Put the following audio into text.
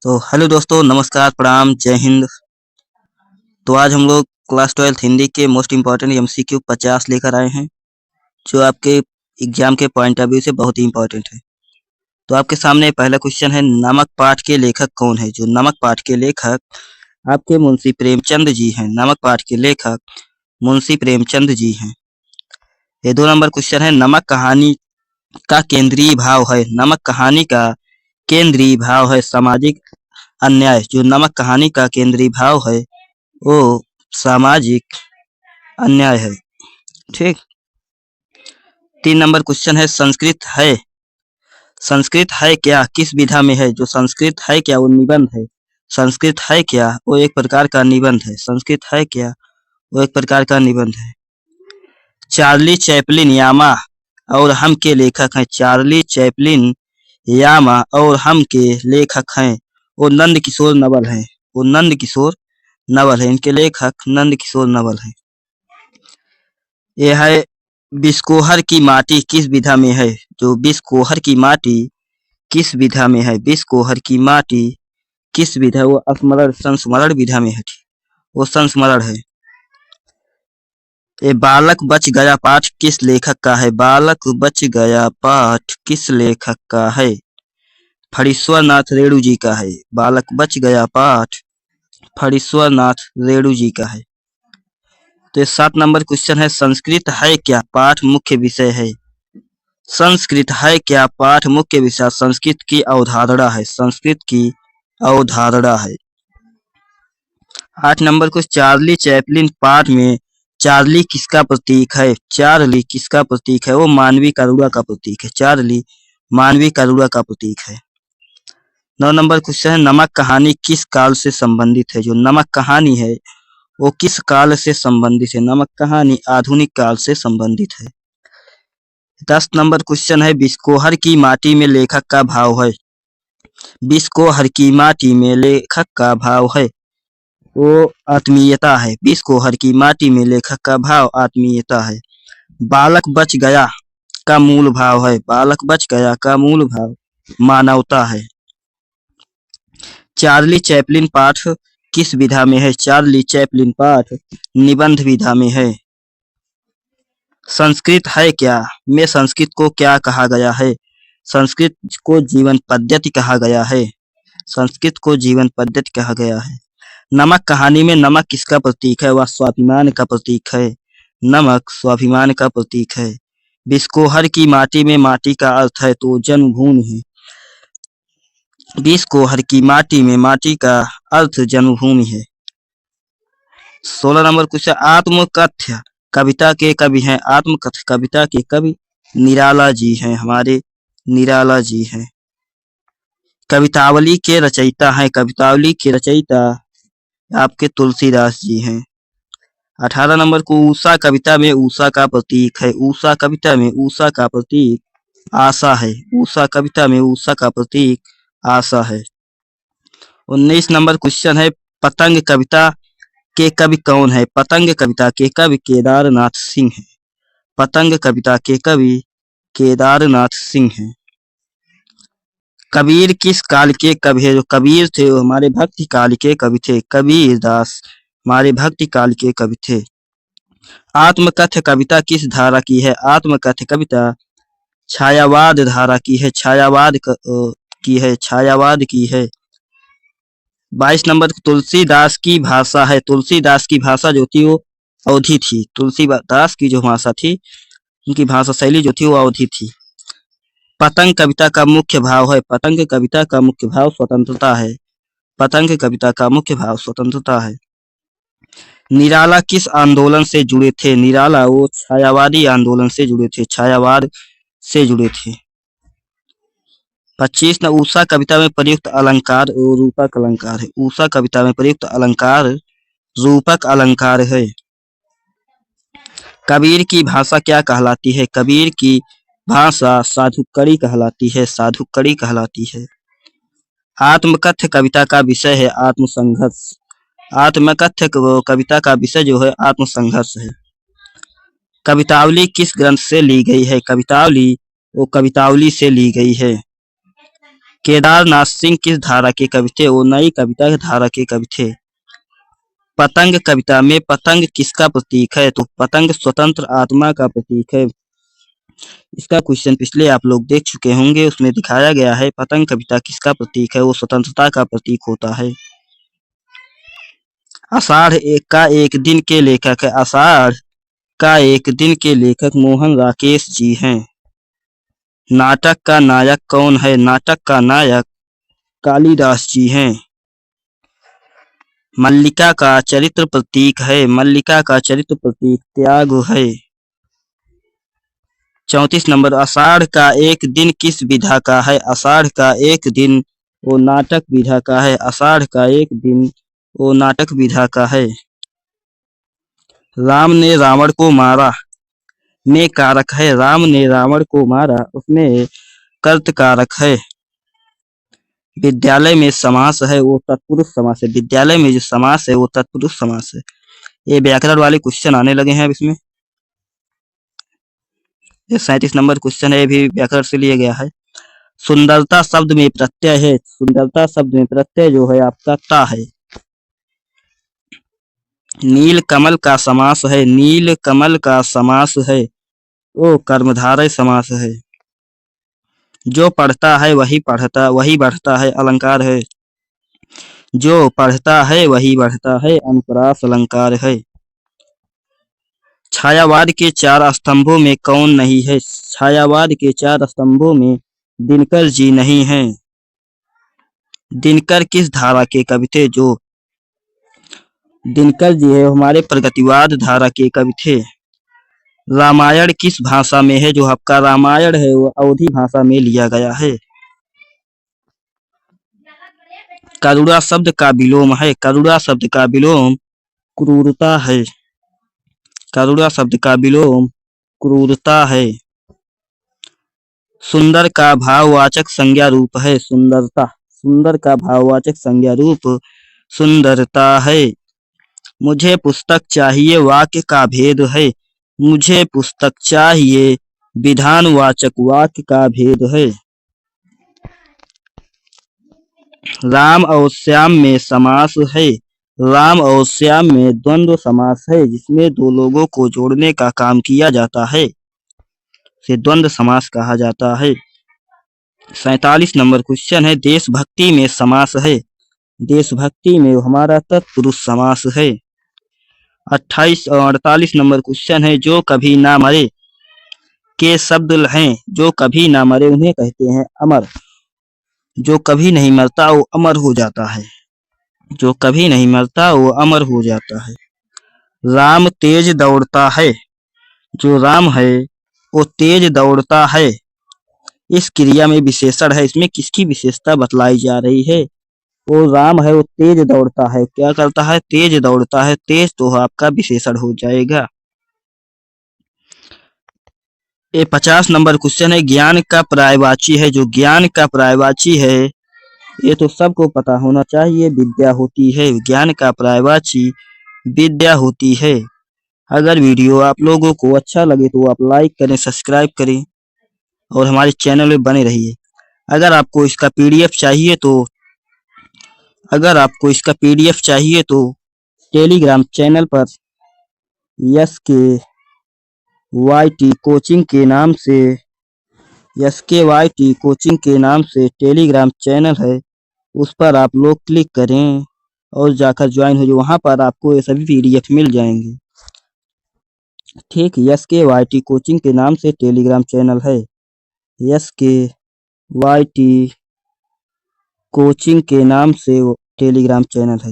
तो हेलो दोस्तों, नमस्कार, प्रणाम, जय हिंद। तो आज हम लोग क्लास 12 हिंदी के मोस्ट इम्पॉर्टेंट एमसीक्यू 50 लेकर आए हैं, जो आपके एग्जाम के पॉइंट ऑफ व्यू से बहुत ही इम्पोर्टेंट है। तो आपके सामने पहला क्वेश्चन है, नमक पाठ के लेखक कौन है? जो नमक पाठ के लेखक आपके मुंशी प्रेमचंद जी हैं। नमक पाठ के लेखक मुंशी प्रेमचंद जी हैं। ये 2 नंबर क्वेश्चन है, नमक कहानी का केंद्रीय भाव है। नमक कहानी का केंद्रीय भाव है सामाजिक अन्याय। जो नमक कहानी का केंद्रीय भाव है वो सामाजिक अन्याय है। ठीक। 3 नंबर क्वेश्चन है, संस्कृत है क्या किस विधा में है? जो संस्कृत है क्या वो निबंध है। संस्कृत है क्या वो एक प्रकार का निबंध है। संस्कृत है क्या वो एक प्रकार का निबंध है। चार्ली चैपलिन यामा और हम के लेखक हैं। चार्ली चैपलिन यामा और हम के लेखक हैं वो नंद किशोर नवल हैं। वो नंद किशोर नवल है। इनके लेखक नंद किशोर नवल है। यह है, बिस्कोहर की माटी किस विधा में है? जो बिस्कोहर की माटी किस विधा में है? बिस्कोहर की माटी किस विधा? वो स्मरण संस्मरण विधा में है। वो संस्मरण है। ये बालक बच गया पाठ किस लेखक का है? बालक बच गया पाठ किस लेखक का है? फणीश्वर नाथ रेणु जी का है। बालक बच गया पाठ फणीश्वर नाथ रेणु जी का है। तो 7 नंबर क्वेश्चन है, संस्कृत है क्या पाठ मुख्य विषय है? संस्कृत है क्या पाठ मुख्य विषय? संस्कृत की अवधारणा है। संस्कृत की अवधारणा है। 8 नंबर को, चार्ली चैपलिन पाठ में चार्ली किसका प्रतीक है? चार्ली किसका प्रतीक है? वो मानवीय करुणा का प्रतीक है। चार्ली मानवीय करुणा का प्रतीक है। 9 नंबर क्वेश्चन है, नमक कहानी किस काल से संबंधित है? जो नमक कहानी है वो किस काल से संबंधित है? नमक कहानी आधुनिक काल से संबंधित है। 10 नंबर क्वेश्चन है, बिस्कोहर की माटी में लेखक का भाव है। बिस्कोहर की माटी में लेखक का भाव है वो आत्मीयता है। बिस्कोहर की माटी में लेखक का भाव आत्मीयता है। बालक बच गया का मूल भाव है। बालक बच गया का मूल भाव मानवता है। चार्ली चैपलिन पाठ किस विधा में है? चार्ली चैपलिन पाठ निबंध विधा में है। संस्कृत है क्या में संस्कृत को क्या कहा गया है? संस्कृत को जीवन पद्धति कहा गया है। संस्कृत को जीवन पद्धति कहा गया है। नमक कहानी में नमक किसका प्रतीक है? वह स्वाभिमान का प्रतीक है। नमक स्वाभिमान का प्रतीक है। बिस्कोहर की माटी में माटी का अर्थ है तो जन्मभूमि है। बिस्कोहर की माटी में माटी का अर्थ जन्मभूमि है। 16 नंबर क्वेश्चन, आत्मकथ्य कविता के कवि हैं। आत्मकथ्य कविता के कवि निराला जी हैं। हमारे निराला जी हैं। कवितावली के रचयिता हैं। कवितावली के रचयिता आपके तुलसीदास जी हैं। 18 नंबर को, ऊषा कविता में ऊषा का प्रतीक है। ऊषा कविता में ऊषा का प्रतीक आशा है। ऊषा कविता में ऊषा का प्रतीक आशा है। 19 नंबर क्वेश्चन है, पतंग कविता के कवि कौन है? पतंग कविता के कवि केदारनाथ सिंह हैं। पतंग कविता के कवि केदारनाथ सिंह हैं। कबीर किस काल के कवि है? जो कबीर थे वो हमारे भक्ति काल के कवि थे। कबीर दास हमारे भक्ति काल के कवि थे। आत्मकथ्य कविता किस धारा की है? आत्मकथ्य कविता छायावाद धारा की है। छायावाद की है। छायावाद की है। 22 नंबर, तुलसीदास की भाषा है। तुलसीदास की भाषा जो थी वो अवधी थी। तुलसीदास की जो भाषा थी उनकी भाषा शैली जो थी वो अवधी थी। पतंग कविता का मुख्य भाव है। पतंग कविता का मुख्य भाव स्वतंत्रता है। पतंग कविता का मुख्य भाव स्वतंत्रता है। निराला किस आंदोलन से जुड़े थे? निराला वो छायावादी आंदोलन से जुड़े थे। छायावाद से जुड़े थे। 25 न, ऊषा कविता में प्रयुक्त अलंकार और रूपक अलंकार है। ऊषा कविता में प्रयुक्त अलंकार रूपक अलंकार है। कबीर की भाषा क्या कहलाती है? कबीर की भाषा साधुकड़ी कहलाती है। साधुकड़ी कहलाती है। आत्मकथ्य कविता का विषय है आत्मसंघर्ष। आत्मकथ्य कविता का विषय जो है आत्मसंघर्ष है। कवितावली किस ग्रंथ से ली गई है? कवितावली वो कवितावली से ली गई है। केदारनाथ सिंह किस धारा के कवि थे? वो नई कविता धारा के कवि थे। पतंग कविता में पतंग किसका प्रतीक है? तो पतंग स्वतंत्र आत्मा का प्रतीक है। इसका क्वेश्चन पिछले आप लोग देख चुके होंगे, उसमें दिखाया गया है पतंग कविता किसका प्रतीक है? वो स्वतंत्रता का प्रतीक होता है। आषाढ़ का एक दिन के लेखक है। आषाढ़ का एक दिन के लेखक मोहन राकेश जी हैं। नाटक का नायक कौन है? नाटक का नायक कालिदास जी हैं। मल्लिका का चरित्र प्रतीक है। मल्लिका का चरित्र प्रतीक त्याग है। 34 नंबर, आषाढ़ का एक दिन किस विधा का है? आषाढ़ का एक दिन वो नाटक विधा का है। आषाढ़ का एक दिन वो नाटक विधा का है। राम ने रावण को मारा में कारक है। राम ने रावण को मारा उसमें कर्त कारक है। विद्यालय में समास है वो तत्पुरुष समास है। विद्यालय में जो समास है वो तत्पुरुष समास है। ये व्याकरण वाले क्वेश्चन आने लगे हैं अब इसमें। ये 37 नंबर क्वेश्चन है, ये भी व्याकरण से लिया गया है। सुंदरता शब्द में प्रत्यय है। सुंदरता शब्द में प्रत्यय जो है आपका ता है। नील कमल का समास है। नील कमल का समास है वो कर्मधारय समास है। जो पढ़ता है वही बढ़ता है अलंकार है। जो पढ़ता है वही बढ़ता है अनुप्रास अलंकार है। छायावाद के 4 स्तंभों में कौन नहीं है? छायावाद के 4 स्तंभों में दिनकर जी नहीं हैं। दिनकर किस धारा के कवि थे? जो दिनकर जी है हमारे प्रगतिवाद धारा के कवि थे। रामायण किस भाषा में है? जो आपका रामायण है वो अवधी भाषा में लिया गया है। करुणा शब्द का विलोम है। करुणा शब्द का विलोम क्रूरता है। करुणा शब्द का विलोम क्रूरता है। सुंदर का भाववाचक संज्ञा रूप है सुंदरता। सुंदर का भाववाचक संज्ञा रूप सुंदरता है। मुझे पुस्तक चाहिए वाक्य का भेद है। मुझे पुस्तक चाहिए विधानवाचक वाक्य का भेद है। राम और श्याम में समास है। राम और श्याम में द्वंद्व समास है जिसमें दो लोगों को जोड़ने का काम किया जाता है, इसे द्वंद्व समास कहा जाता है। 47 नंबर क्वेश्चन है, देशभक्ति में समास है। देशभक्ति में हमारा तत्पुरुष समास है। 28 और 48 नंबर क्वेश्चन है, जो कभी ना मरे के शब्द हैं। जो कभी ना मरे उन्हें कहते हैं अमर। जो कभी नहीं मरता वो अमर हो जाता है। जो कभी नहीं मरता वो अमर हो जाता है। राम तेज दौड़ता है। जो राम है वो तेज दौड़ता है। इस क्रिया में विशेषण है, इसमें किसकी विशेषता बतलाई जा रही है? वो राम है वो तेज दौड़ता है। क्या करता है? तेज दौड़ता है। तेज तो आपका विशेषण हो जाएगा। ये 50 नंबर क्वेश्चन है, ज्ञान का पर्यायवाची है। जो ज्ञान का पर्यायवाची है ये तो सबको पता होना चाहिए, विद्या होती है। ज्ञान का पर्यायवाची विद्या होती है। अगर वीडियो आप लोगों को अच्छा लगे तो आप लाइक करें, सब्सक्राइब करें और हमारे चैनल में बने रहिए। अगर आपको इसका पीडीएफ चाहिए तो टेलीग्राम चैनल पर SKYT कोचिंग के नाम से टेलीग्राम चैनल है, उस पर आप लोग क्लिक करें और जाकर ज्वाइन हो जाए। वहां पर आपको ये सभी पीडीएफ मिल जाएंगे। ठीक, SKYT कोचिंग के नाम से टेलीग्राम चैनल है। SKYT कोचिंग के नाम से टेलीग्राम चैनल है।